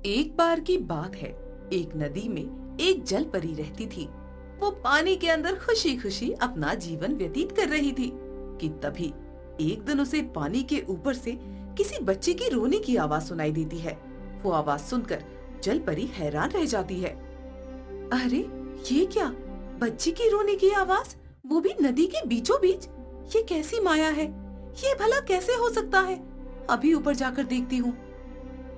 एक बार की बात है। एक नदी में एक जल परी रहती थी। वो पानी के अंदर खुशी खुशी अपना जीवन व्यतीत कर रही थी कि तभी एक दिन उसे पानी के ऊपर से किसी बच्चे की रोने की आवाज सुनाई देती है। वो आवाज सुनकर जल परी हैरान रह जाती है। अरे ये क्या, बच्ची की रोने की आवाज, वो भी नदी के बीचों बीच। ये कैसी माया है, ये भला कैसे हो सकता है? अभी ऊपर जाकर देखती हूँ।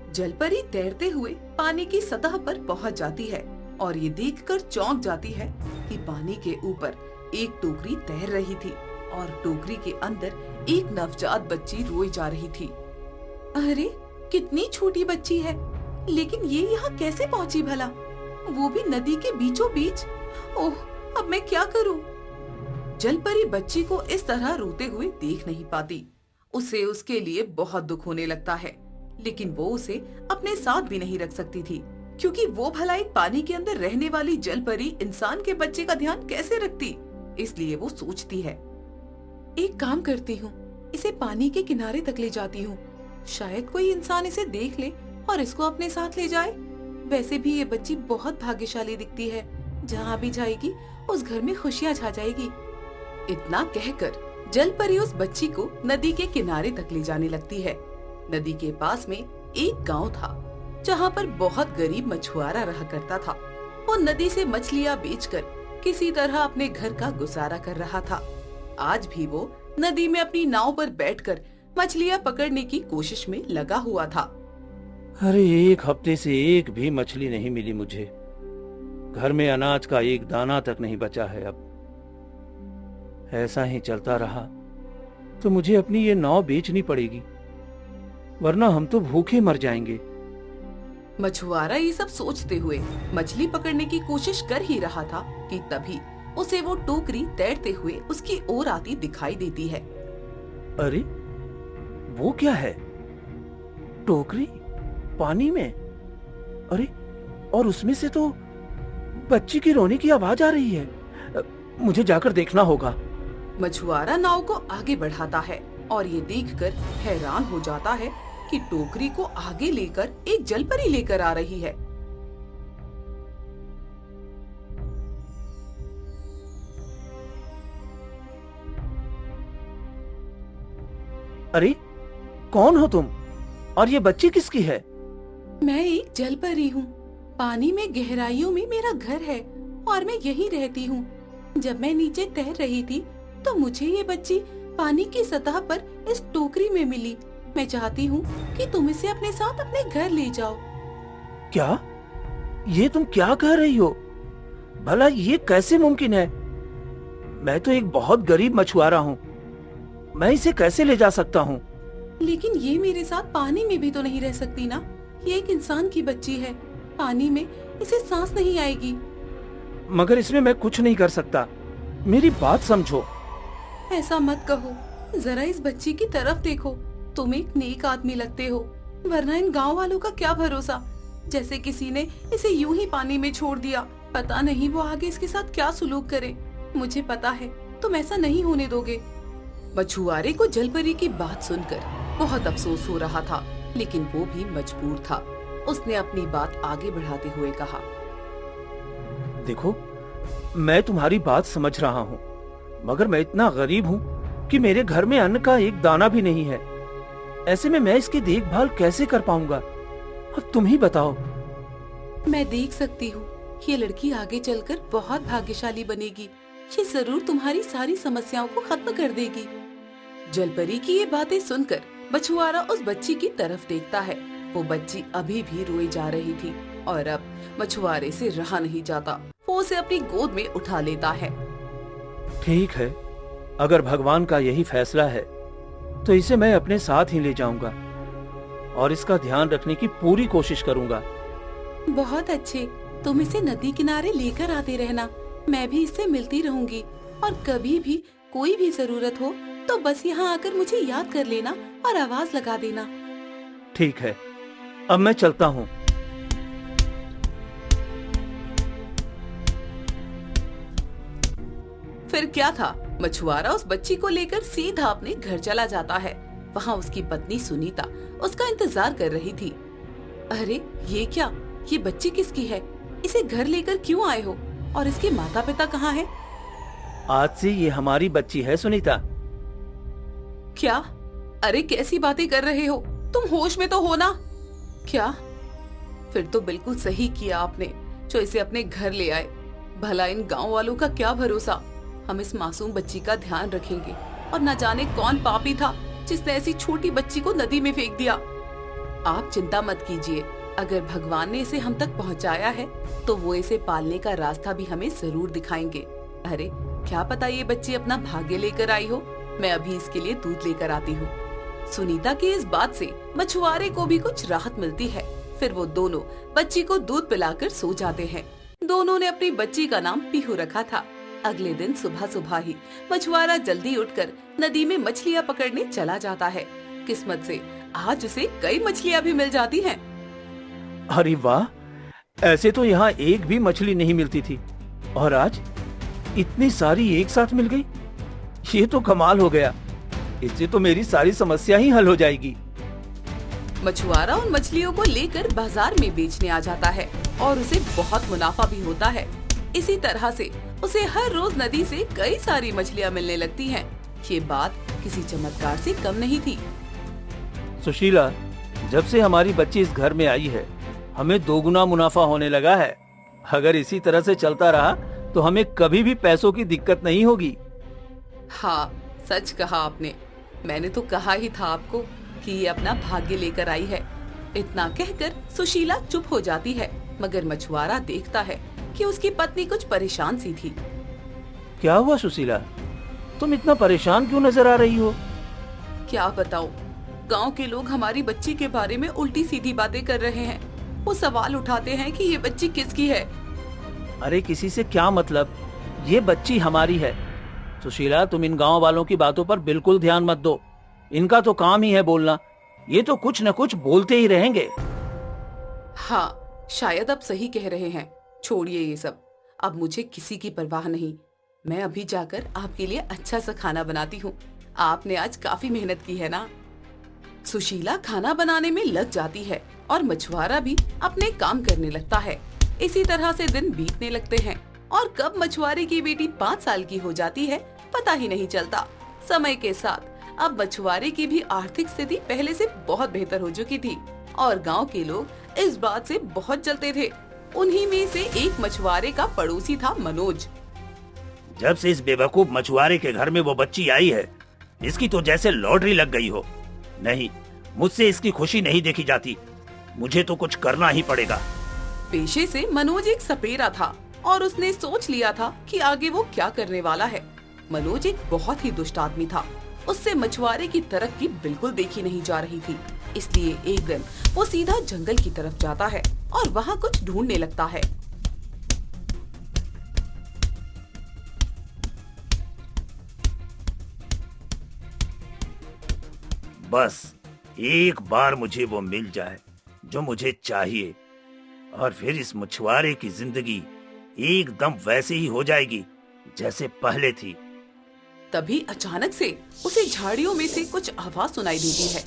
जलपरी तैरते हुए पानी की सतह पर पहुँच जाती है और ये देखकर चौंक जाती है कि पानी के ऊपर एक टोकरी तैर रही थी और टोकरी के अंदर एक नवजात बच्ची रोई जा रही थी। अरे कितनी छोटी बच्ची है, लेकिन ये यहाँ कैसे पहुँची भला, वो भी नदी के बीचों बीच। ओह, अब मैं क्या करूँ? जलपरी बच्ची को इस तरह रोते हुए देख नहीं पाती। उसे उसके लिए बहुत दुख होने लगता है, लेकिन वो उसे अपने साथ भी नहीं रख सकती थी, क्योंकि वो भला एक पानी के अंदर रहने वाली जलपरी इंसान के बच्चे का ध्यान कैसे रखती। इसलिए वो सोचती है, एक काम करती हूँ, इसे पानी के किनारे तक ले जाती हूँ। शायद कोई इंसान इसे देख ले और इसको अपने साथ ले जाए। वैसे भी ये बच्ची बहुत भाग्यशाली दिखती है, जहाँ भी जाएगी उस घर में खुशियाँ छा जाएगी। इतना कहकर जलपरी उस बच्ची को नदी के किनारे तक ले जाने लगती है। नदी के पास में एक गांव था, जहाँ पर बहुत गरीब मछुआरा रहा करता था। वो नदी से मछलियाँ बेचकर किसी तरह अपने घर का गुजारा कर रहा था। आज भी वो नदी में अपनी नाव पर बैठकर मछलियाँ पकड़ने की कोशिश में लगा हुआ था। अरे एक हफ्ते से एक भी मछली नहीं मिली मुझे। घर में अनाज का एक दाना तक नहीं बचा है। अब ऐसा ही चलता रहा तो मुझे अपनी ये नाव बेचनी पड़ेगी, वरना हम तो भूखे मर जाएंगे। मछुआरा ये सब सोचते हुए मछली पकड़ने की कोशिश कर ही रहा था कि तभी उसे वो टोकरी तैरते हुए उसकी ओर आती दिखाई देती है। अरे वो क्या है? टोकरी पानी में? अरे और उसमें से तो बच्ची की रोने की आवाज आ रही है। मुझे जाकर देखना होगा। मछुआरा नाव को आगे बढ़ाता है और ये देखकर हैरान हो जाता है कि टोकरी को आगे लेकर एक जलपरी लेकर आ रही है। अरे कौन हो तुम, और ये बच्ची किसकी है? मैं एक जलपरी हूँ। पानी में गहराइयों में मेरा घर है और मैं यहीं रहती हूँ। जब मैं नीचे तैर रही थी तो मुझे ये बच्ची पानी की सतह पर इस टोकरी में मिली। मैं चाहती हूँ कि तुम इसे अपने साथ अपने घर ले जाओ। क्या? ये तुम क्या कह रही हो? भला ये कैसे मुमकिन है? मैं तो एक बहुत गरीब मछुआरा हूँ, मैं इसे कैसे ले जा सकता हूँ? लेकिन ये मेरे साथ पानी में भी तो नहीं रह सकती ना। ये एक इंसान की बच्ची है, पानी में इसे सांस नहीं आएगी। मगर इसमें मैं कुछ नहीं कर सकता, मेरी बात समझो। ऐसा मत कहो, जरा इस बच्ची की तरफ देखो। तुम एक नेक आदमी लगते हो, वरना इन गांव वालों का क्या भरोसा। जैसे किसी ने इसे यूं ही पानी में छोड़ दिया, पता नहीं वो आगे इसके साथ क्या सुलूक करे। मुझे पता है तुम ऐसा नहीं होने दोगे। मछुआरे को जलपरी की बात सुनकर बहुत अफसोस हो रहा था, लेकिन वो भी मजबूर था। उसने अपनी बात आगे बढ़ाते हुए कहा, देखो मैं तुम्हारी बात समझ रहा हूँ, मगर मैं इतना गरीब हूँ कि मेरे घर में अन्न का एक दाना भी नहीं है। ऐसे में मैं इसकी देखभाल कैसे कर पाऊंगा? अब तुम ही बताओ। मैं देख सकती हूँ ये लड़की आगे चलकर बहुत भाग्यशाली बनेगी। ये जरूर तुम्हारी सारी समस्याओं को खत्म कर देगी। जलपरी की ये बातें सुनकर मछुआरा उस बच्ची की तरफ देखता है। वो बच्ची अभी भी रोई जा रही थी और अब मछुआरे से रहा नहीं जाता। वो उसे अपनी गोद में उठा लेता है। ठीक है, अगर भगवान का यही फैसला है तो इसे मैं अपने साथ ही ले जाऊंगा और इसका ध्यान रखने की पूरी कोशिश करूंगा। बहुत अच्छे, तुम इसे नदी किनारे लेकर आते रहना। मैं भी इससे मिलती रहूंगी और कभी भी कोई भी जरूरत हो तो बस यहाँ आकर मुझे याद कर लेना और आवाज लगा देना। ठीक है, अब मैं चलता हूँ। फिर क्या था, मछुआरा उस बच्ची को लेकर सीधा अपने घर चला जाता है। वहाँ उसकी पत्नी सुनीता उसका इंतजार कर रही थी। अरे ये क्या, ये बच्ची किसकी है? इसे घर लेकर क्यों आए हो? और इसके माता पिता कहाँ हैं? आज से ये हमारी बच्ची है सुनीता। क्या? अरे कैसी बातें कर रहे हो? तुम होश में तो हो ना? क्या? फिर तो बिल्कुल सही किया आपने जो इसे अपने घर ले आए। भला इन गांव वालों का क्या भरोसा। हम इस मासूम बच्ची का ध्यान रखेंगे और न जाने कौन पापी था जिसने ऐसी छोटी बच्ची को नदी में फेंक दिया। आप चिंता मत कीजिए, अगर भगवान ने इसे हम तक पहुंचाया है तो वो इसे पालने का रास्ता भी हमें जरूर दिखाएंगे। अरे क्या पता ये बच्ची अपना भाग्य लेकर आई हो। मैं अभी इसके लिए दूध लेकर आती हूँ। सुनीता की इस बात से मछुआरे को भी कुछ राहत मिलती है। फिर वो दोनों बच्ची को दूध पिलाकर सो जाते हैं। दोनों ने अपनी बच्ची का नाम पीहू रखा था। अगले दिन सुबह सुबह ही मछुआरा जल्दी उठकर नदी में मछलियाँ पकड़ने चला जाता है। किस्मत से आज उसे कई मछलियाँ भी मिल जाती हैं। अरे वाह, ऐसे तो यहाँ एक भी मछली नहीं मिलती थी और आज इतनी सारी एक साथ मिल गई। ये तो कमाल हो गया। इससे तो मेरी सारी समस्या ही हल हो जाएगी। मछुआरा उन मछलियों को लेकर बाजार में बेचने आ जाता है और उसे बहुत मुनाफा भी होता है। इसी तरह से उसे हर रोज नदी से कई सारी मछलियाँ मिलने लगती हैं। ये बात किसी चमत्कार से कम नहीं थी। सुशीला, जब से हमारी बच्ची इस घर में आई है हमें दोगुना मुनाफा होने लगा है। अगर इसी तरह से चलता रहा तो हमें कभी भी पैसों की दिक्कत नहीं होगी। हाँ, सच कहा आपने। मैंने तो कहा ही था आपको कि ये अपना भाग्य लेकर आई है। इतना कहकर सुशीला चुप हो जाती है, मगर मछुआरा देखता है कि उसकी पत्नी कुछ परेशान सी थी। क्या हुआ सुशीला, तुम इतना परेशान क्यों नजर आ रही हो? क्या बताऊं, गांव के लोग हमारी बच्ची के बारे में उल्टी सीधी बातें कर रहे हैं। वो सवाल उठाते हैं कि ये बच्ची किसकी है। अरे किसी से क्या मतलब, ये बच्ची हमारी है। सुशीला, तुम इन गांव वालों की बातों पर बिल्कुल ध्यान मत दो। इनका तो काम ही है बोलना। ये तो कुछ न कुछ बोलते ही रहेंगे। हाँ, शायद आप सही कह रहे हैं। छोड़िए ये सब, अब मुझे किसी की परवाह नहीं। मैं अभी जाकर आपके लिए अच्छा सा खाना बनाती हूँ। आपने आज काफी मेहनत की है ना। सुशीला खाना बनाने में लग जाती है और मछुआरा भी अपने काम करने लगता है। इसी तरह से दिन बीतने लगते हैं और कब मछुआरे की बेटी 5 साल की हो जाती है पता ही नहीं चलता। समय के साथ अब मछुआरे की भी आर्थिक स्थिति पहले से बहुत बेहतर हो चुकी थी और गांव के लोग इस बात से बहुत जलते थे। उन्हीं में से एक मछुआरे का पड़ोसी था मनोज। जब से इस बेवकूफ मछुआरे के घर में वो बच्ची आई है, इसकी तो जैसे लॉटरी लग गई हो। नहीं, मुझसे इसकी खुशी नहीं देखी जाती। मुझे तो कुछ करना ही पड़ेगा। पेशे से मनोज एक सपेरा था और उसने सोच लिया था कि आगे वो क्या करने वाला है। मनोज एक बहुत ही दुष्ट आदमी था। उससे मछुआरे की तरक्की बिल्कुल देखी नहीं जा रही थी। इसलिए एक दिन वो सीधा जंगल की तरफ जाता है और वहाँ कुछ ढूंढने लगता है। बस एक बार मुझे वो मिल जाए जो मुझे चाहिए और फिर इस मछुआरे की जिंदगी एकदम वैसे ही हो जाएगी जैसे पहले थी। तभी अचानक से उसे झाड़ियों में से कुछ आवाज सुनाई देती है।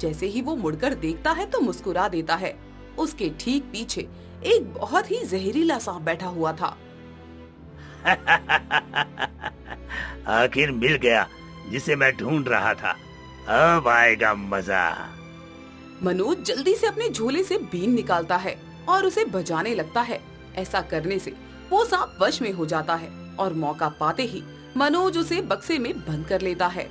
जैसे ही वो मुड़कर देखता है तो मुस्कुरा देता है। उसके ठीक पीछे एक बहुत ही जहरीला सांप बैठा हुआ था। आखिर मिल गया जिसे मैं ढूंढ रहा था। अब आएगा मजा। मनोज जल्दी से अपने झोले से बीन निकालता है और उसे बजाने लगता है। ऐसा करने से वो सांप वश में हो जाता है और मौका पाते ही मनोज उसे बक्से में बंद कर लेता है।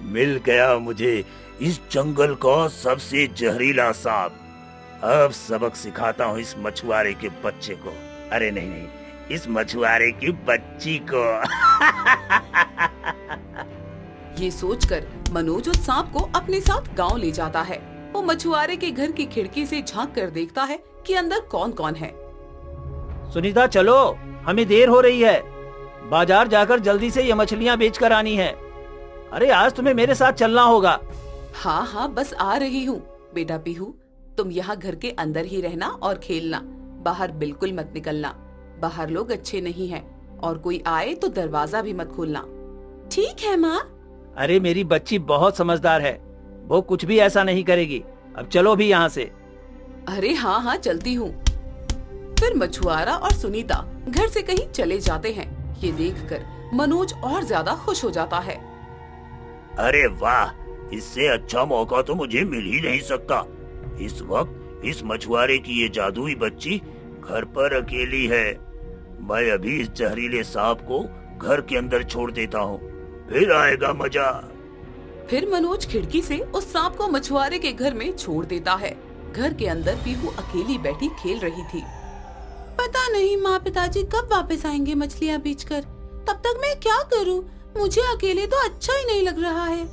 मिल गया मुझे इस जंगल का सबसे जहरीला सांप। अब सबक सिखाता हूँ इस मछुआरे के बच्चे को। अरे नहीं नहीं, इस मछुआरे की बच्ची को। ये सोचकर मनोज उस सांप को अपने साथ गांव ले जाता है। वो मछुआरे के घर की खिड़की से झांक कर देखता है कि अंदर कौन कौन है। सुनीता, चलो, हमें देर हो रही है। बाजार जाकर जल्दी से ये मछलियाँ बेच कर आनी है। अरे आज तुम्हें मेरे साथ चलना होगा। हाँ हाँ, बस आ रही हूँ। बेटा पीहू, तुम यहाँ घर के अंदर ही रहना और खेलना। बाहर बिल्कुल मत निकलना। बाहर लोग अच्छे नहीं हैं। और कोई आए तो दरवाजा भी मत खोलना। ठीक है माँ। अरे मेरी बच्ची बहुत समझदार है, वो कुछ भी ऐसा नहीं करेगी। अब चलो भी यहाँ से। अरे हाँ हाँ चलती हूँ। फिर मछुआरा और सुनीता घर से कहीं चले जाते हैं। ये देखकर मनोज और ज्यादा खुश हो जाता है। अरे वाह, इससे अच्छा मौका तो मुझे मिल ही नहीं सकता। इस वक्त इस मछुआरे की ये जादुई बच्ची घर पर अकेली है। मैं अभी इस जहरीले सांप को घर के अंदर छोड़ देता हूँ, फिर आएगा मजा। फिर मनोज खिड़की से उस सांप को मछुआरे के घर में छोड़ देता है। घर के अंदर पीहू अकेली बैठी खेल रही थी। पता नहीं माँ पिताजी कब वापस आएंगे मछलियाँ बेचकर। तब तक मैं क्या करूँ? मुझे अकेले तो अच्छा ही नहीं लग रहा है।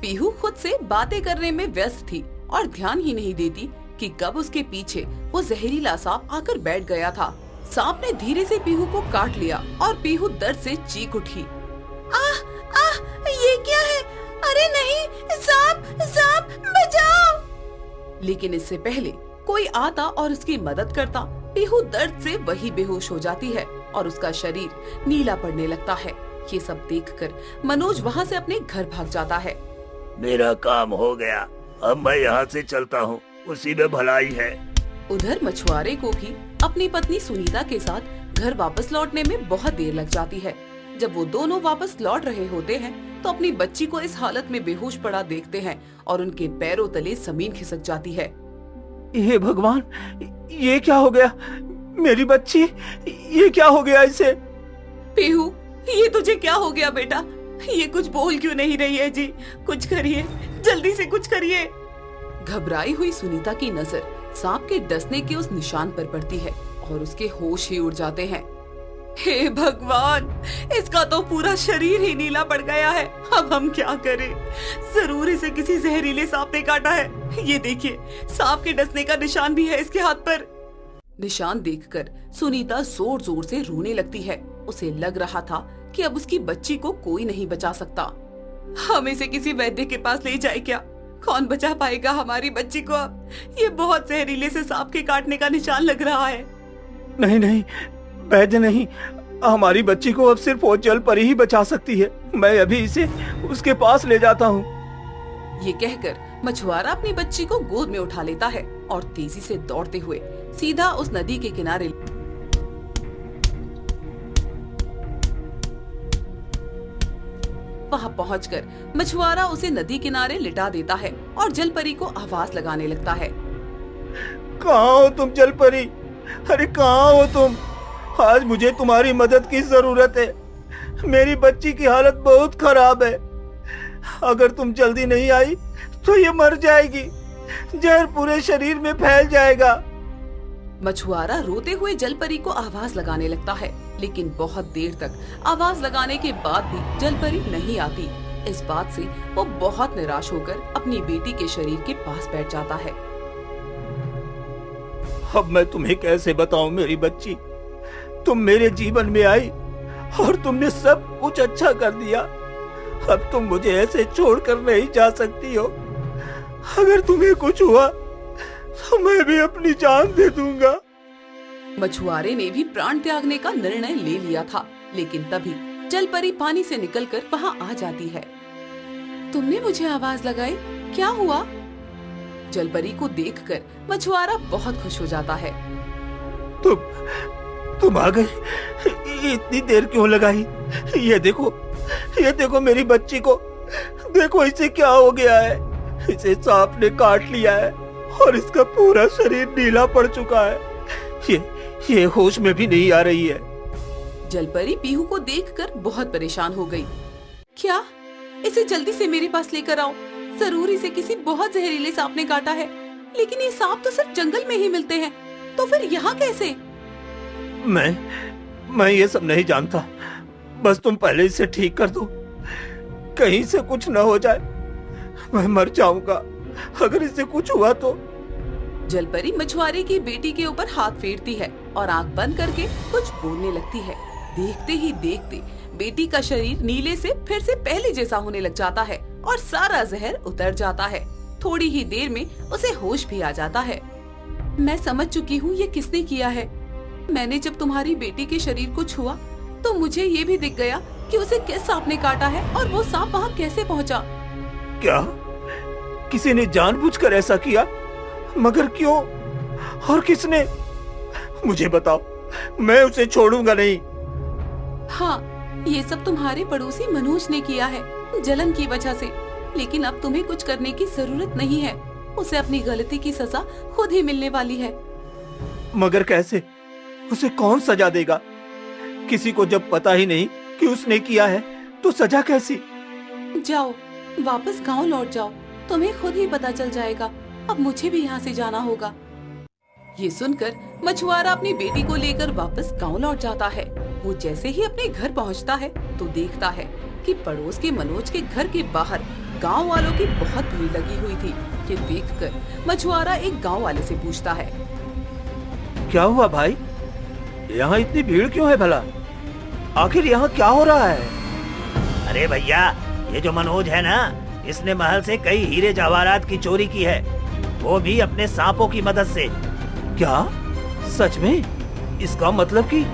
पीहू खुद से बातें करने में व्यस्त थी और ध्यान ही नहीं देती कि कब उसके पीछे वो जहरीला सांप आकर बैठ गया था। सांप ने धीरे से पीहू को काट लिया और पीहू दर्द से चीख उठी। आह आह, ये क्या है? अरे नहीं, सांप सांप बचाओ। लेकिन इससे पहले कोई आता और उसकी मदद करता, पीहू दर्द से वही बेहोश हो जाती है और उसका शरीर नीला पड़ने लगता है। ये सब देखकर मनोज वहाँ से अपने घर भाग जाता है। मेरा काम हो गया, अब मैं यहाँ से चलता हूँ, उसी में भलाई है। उधर मछुआरे को भी अपनी पत्नी सुनीता के साथ घर वापस लौटने में बहुत देर लग जाती है। जब वो दोनों वापस लौट रहे होते हैं तो अपनी बच्ची को इस हालत में बेहोश पड़ा देखते हैं और उनके पैरों तले जमीन खिसक जाती है। हे भगवान, ये क्या हो गया? मेरी बच्ची, ये क्या हो गया इसे? पीहू, ये तुझे क्या हो गया बेटा? ये कुछ बोल क्यों नहीं रही है जी? कुछ करिए, जल्दी से कुछ करिए। घबराई हुई सुनीता की नजर सांप के डसने के उस निशान पर पड़ती है और उसके होश ही उड़ जाते हैं। हे भगवान, इसका तो पूरा शरीर ही नीला पड़ गया है। अब हम क्या करें? जरूर इसे किसी जहरीले सांप ने काटा है। ये देखिए, सांप के डसने का निशान भी है इसके हाथ पर। निशान देखकर सुनीता जोर जोर से रोने लगती है। उसे लग रहा था कि अब उसकी बच्ची को कोई नहीं बचा सकता। हम इसे किसी वैद्य के पास ले जाए क्या? कौन बचा पाएगा हमारी बच्ची को अब? ये बहुत जहरीले से सांप के काटने का निशान लग रहा है। नहीं नहीं, वैद्य नहीं, हमारी बच्ची को अब सिर्फ वो जल परी ही बचा सकती है। मैं अभी इसे उसके पास ले जाता हूँ। ये कहकर मछुआरा अपनी बच्ची को गोद में उठा लेता है और तेजी से दौड़ते हुए सीधा उस नदी के किनारे वहां पहुंचकर मछुआरा उसे नदी किनारे लिटा देता है और जलपरी को आवाज लगाने लगता है। कहाँ हो तुम जलपरी? अरे कहाँ हो तुम? आज मुझे तुम्हारी मदद की जरूरत है। मेरी बच्ची की हालत बहुत खराब है। अगर तुम जल्दी नहीं आई तो ये मर जाएगी। जहर पूरे शरीर में फैल जाएगा। मछुआरा रोते हुए जलपरी को आवाज लगाने लगता है, लेकिन बहुत देर तक आवाज लगाने के बाद भी जलपरी नहीं आती। इस बात से वो बहुत निराश होकर अपनी बेटी के शरीर के पास बैठ जाता है। अब मैं तुम्हें कैसे बताऊं मेरी बच्ची? तुम मेरे जीवन में आई और तुमने सब कुछ अच्छा कर दिया। अब तुम मुझे ऐसे छोड़कर नहीं जा सकती हो। अगर तुम्हें कुछ हुआ तो मैं भी अपनी जान दे दूंगा। मछुआरे ने भी प्राण त्यागने का निर्णय ले लिया था, लेकिन तभी जलपरी पानी से निकलकर वहां आ जाती है। तुमने मुझे आवाज लगाई, क्या हुआ? जलपरी को देखकर मछुआरा बहुत खुश हो जाता है। तुम आ गई। इतनी देर क्यों लगाई? ये देखो मेरी बच्ची को। देखो इसे क्या हो गया है। इसे सांप ने काट लिया है और इसका पूरा शरीर नीला पड़ चुका है। ये होश में भी नहीं आ रही है। जलपरी पीहू को देखकर बहुत परेशान हो गई। क्या? इसे जल्दी से मेरे पास लेकर आओ। जरूर इसे किसी बहुत जहरीले सांप ने काटा है। लेकिन ये सांप तो सिर्फ जंगल में ही मिलते हैं, तो फिर यहाँ कैसे? मैं ये सब नहीं जानता। बस तुम पहले इसे ठीक कर दो, कहीं से कुछ न हो जाए। मैं मर जाऊंगा अगर इसे कुछ हुआ तो। जलपरी मछुआरे की बेटी के ऊपर हाथ फेरती है और आंख बंद करके कुछ बोलने लगती है। देखते ही देखते बेटी का शरीर नीले से फिर से पहले जैसा होने लग जाता है और सारा जहर उतर जाता है। थोड़ी ही देर में उसे होश भी आ जाता है। मैं समझ चुकी हूँ ये किसने किया है। मैंने जब तुम्हारी बेटी के शरीर को छुआ तो मुझे ये भी दिख गया कि उसे किस सांप ने काटा है और वो सांप वहाँ कैसे पहुँचा। क्या किसी ने जानबूझकर ऐसा किया? मगर क्यों और किसने? मुझे बताओ, मैं उसे छोड़ूंगा नहीं। हाँ, ये सब तुम्हारे पड़ोसी मनोज ने किया है, जलन की वजह से। लेकिन अब तुम्हें कुछ करने की जरूरत नहीं है। उसे अपनी गलती की सजा खुद ही मिलने वाली है। मगर कैसे? उसे कौन सजा देगा? किसी को जब पता ही नहीं कि उसने किया है तो सजा कैसी? जाओ, वापस गांव लौट जाओ, तुम्हें खुद ही पता चल जाएगा। अब मुझे भी यहाँ से जाना होगा। ये सुनकर मछुआरा अपनी बेटी को लेकर वापस गांव लौट जाता है। वो जैसे ही अपने घर पहुँचता है तो देखता है कि पड़ोस के मनोज के घर के बाहर गांव वालों की बहुत भीड़ लगी हुई थी। ये देखकर मछुआरा एक गांव वाले से पूछता है, क्या हुआ भाई? यहाँ इतनी भीड़ क्यों है भला? आखिर यहाँ क्या हो रहा है? अरे भैया, ये जो मनोज है ना, इसने महल से कई हीरे जवाहरात की चोरी की है, वो भी अपने सांपों की मदद से। क्या सच में? इसका मतलब कि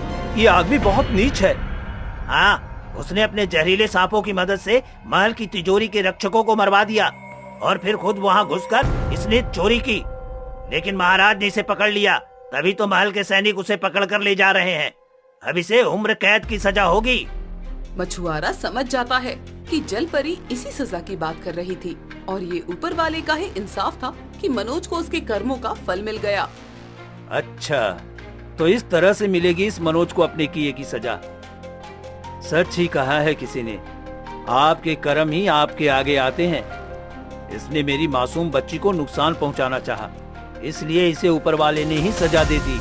ये आदमी बहुत नीच है। हाँ, उसने अपने जहरीले सांपों की मदद से महल की तिजोरी के रक्षकों को मरवा दिया और फिर खुद वहाँ घुसकर इसने चोरी की। लेकिन महाराज ने इसे पकड़ लिया, तभी तो महल के सैनिक उसे पकड़ कर ले जा रहे हैं। अब इसे उम्र कैद की सजा होगी। मछुआरा समझ जाता है कि जल परी इसी सजा की बात कर रही थी और ये ऊपर वाले का ही इंसाफ था कि मनोज को उसके कर्मों का फल मिल गया। अच्छा, तो इस तरह से मिलेगी इस मनोज को अपने किए की सजा। सच ही कहा है किसी ने, आपके कर्म ही आपके आगे आते हैं। इसने मेरी मासूम बच्ची को नुकसान पहुंचाना चाहा, इसलिए इसे ऊपर वाले ने ही सजा दे दी।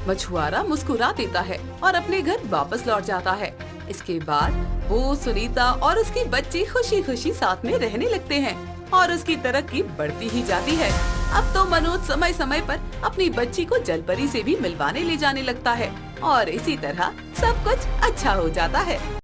मछुआरा मुस्कुरा देता है और अपने घर वापस लौट जाता है। इसके बाद वो, सुनीता और उसकी बच्ची खुशी खुशी साथ में रहने लगते हैं और उसकी तरक्की बढ़ती ही जाती है। अब तो मनोज समय समय पर अपनी बच्ची को जलपरी से भी मिलवाने ले जाने लगता है और इसी तरह सब कुछ अच्छा हो जाता है।